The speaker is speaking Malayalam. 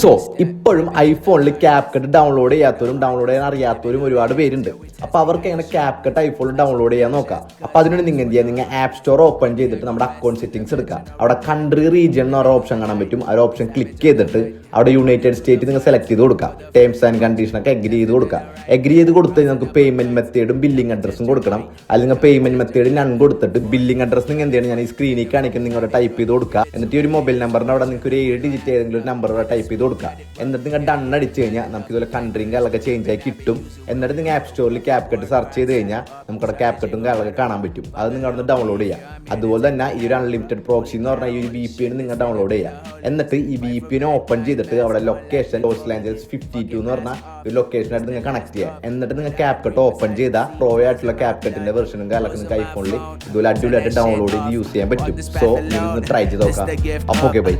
സോ ഇപ്പോഴും ഐഫോണിൽ ക്യാപ് കട്ട് ഡൗൺലോഡ് ചെയ്യാത്തവരും ഡൗൺലോഡ് ചെയ്യാൻ അറിയാത്തവരും ഒരുപാട് പേരുണ്ട്. അപ്പൊ അവർക്ക് എങ്ങനെ ക്യാപ് കട്ട് ഐഫോണിൽ ഡൗൺലോഡ് ചെയ്യാൻ നോക്കാം. അപ്പൊ അതിനുവേണ്ടി നിങ്ങൾ എന്ത് ചെയ്യുക, നിങ്ങൾ ആപ്പ് സ്റ്റോർ ഓപ്പൺ ചെയ്തിട്ട് നമ്മുടെ അക്കൗണ്ട് സെറ്റിംഗ്സ് എടുക്കുക. അവിടെ കൺട്രി റീജിയൻ എന്ന് പറഞ്ഞ ഓപ്ഷൻ കാണാൻ പറ്റും. ആ ഓപ്ഷൻ ക്ലിക്ക് ചെയ്തിട്ട് അവിടെ യുണൈറ്റഡ് സ്റ്റേറ്റ് നിങ്ങൾ സെലക്ട് ചെയ്ത് കൊടുക്കുക. ടേംസ് ആൻഡ് കണ്ടീഷൻ ഒക്കെ എഗ്രി ചെയ്ത് കൊടുക്കുക. എഗ്രി ചെയ്ത് കൊടുത്ത് നമുക്ക് പേയ്മെന്റ് മെത്തേഡും ബില്ലിംഗ് അഡ്രസ്സും കൊടുക്കണം. അല്ലെങ്കിൽ പേയ്മെന്റ് മെത്തേഡ് ഞാൻ കൊടുത്തിട്ട് ബില്ലിംഗ് അഡ്രസ് നിങ്ങൾ എന്ത് ചെയ്യണം, ഞാൻ ഈ സ്ക്രീനിൽ കാണിക്കുന്ന നിങ്ങളുടെ ടൈപ്പ് ചെയ്ത് കൊടുക്കുക. എന്നിട്ട് ഒരു മൊബൈൽ നമ്പറിന്റെ അവിടെ നിങ്ങൾക്ക് ഒരു 7 ഡിജിറ്റ് ഏതെങ്കിലും ഒരു നമ്പർ ടൈപ്പ് ചെയ്ത് കൊടുക്കുക. എന്നിട്ട് നിങ്ങൾ ഡൺ അടിച്ചു കഴിഞ്ഞാൽ നമുക്ക് ഇതുപോലെ കൺട്രിയും കാലൊക്കെ ചേഞ്ച് ആയി കിട്ടും. എന്നിട്ട് നിങ്ങൾ ആപ്പ് സ്റ്റോറിൽ ക്യാപ് കട്ട് സെർച്ച് ചെയ്ത് കഴിഞ്ഞാൽ നമുക്കവിടെ ക്യാപ് കട്ടും കാലൊക്കെ കാണാൻ പറ്റും. അത് നിങ്ങൾ അവിടെ നിന്ന് ഡൗൺലോഡ് ചെയ്യാം. അതുപോലെ തന്നെ ഈ ഒരു അൺലിമിറ്റഡ് പ്രോക്സി എന്ന് പറഞ്ഞാൽ ഈ ഒരു VPN നിങ്ങൾ ഡൗൺലോഡ് ചെയ്യാം. എന്നിട്ട് ഈ VPN ഓപ്പൺ ചെയ്തിട്ട് അവിടെ ലൊക്കേഷൻ ലോസ് ആഞ്ചൽസ് 52 എന്ന് പറഞ്ഞാൽ ഒരു ലൊക്കേഷനായിട്ട് നിങ്ങൾ കണക്ട് ചെയ്യാം. എന്നിട്ട് നിങ്ങൾ ക്യാപ് കട്ട് ഓപ്പൺ ചെയ്താൽ പ്രോ ആയിട്ടുള്ള ക്യാപ് കട്ടിന്റെ വെർഷനും കാലൊക്കെ നിങ്ങൾക്ക് ഐഫോണിൽ ഇതുപോലെ അടിപൊളിയായിട്ട് ഡൗൺലോഡ് ചെയ്ത് യൂസ് ചെയ്യാൻ പറ്റും. സോ നിങ്ങൾ ട്രൈ ചെയ്ത് നോക്കാം. അപ്പോൾ ഓക്കെ ബൈ.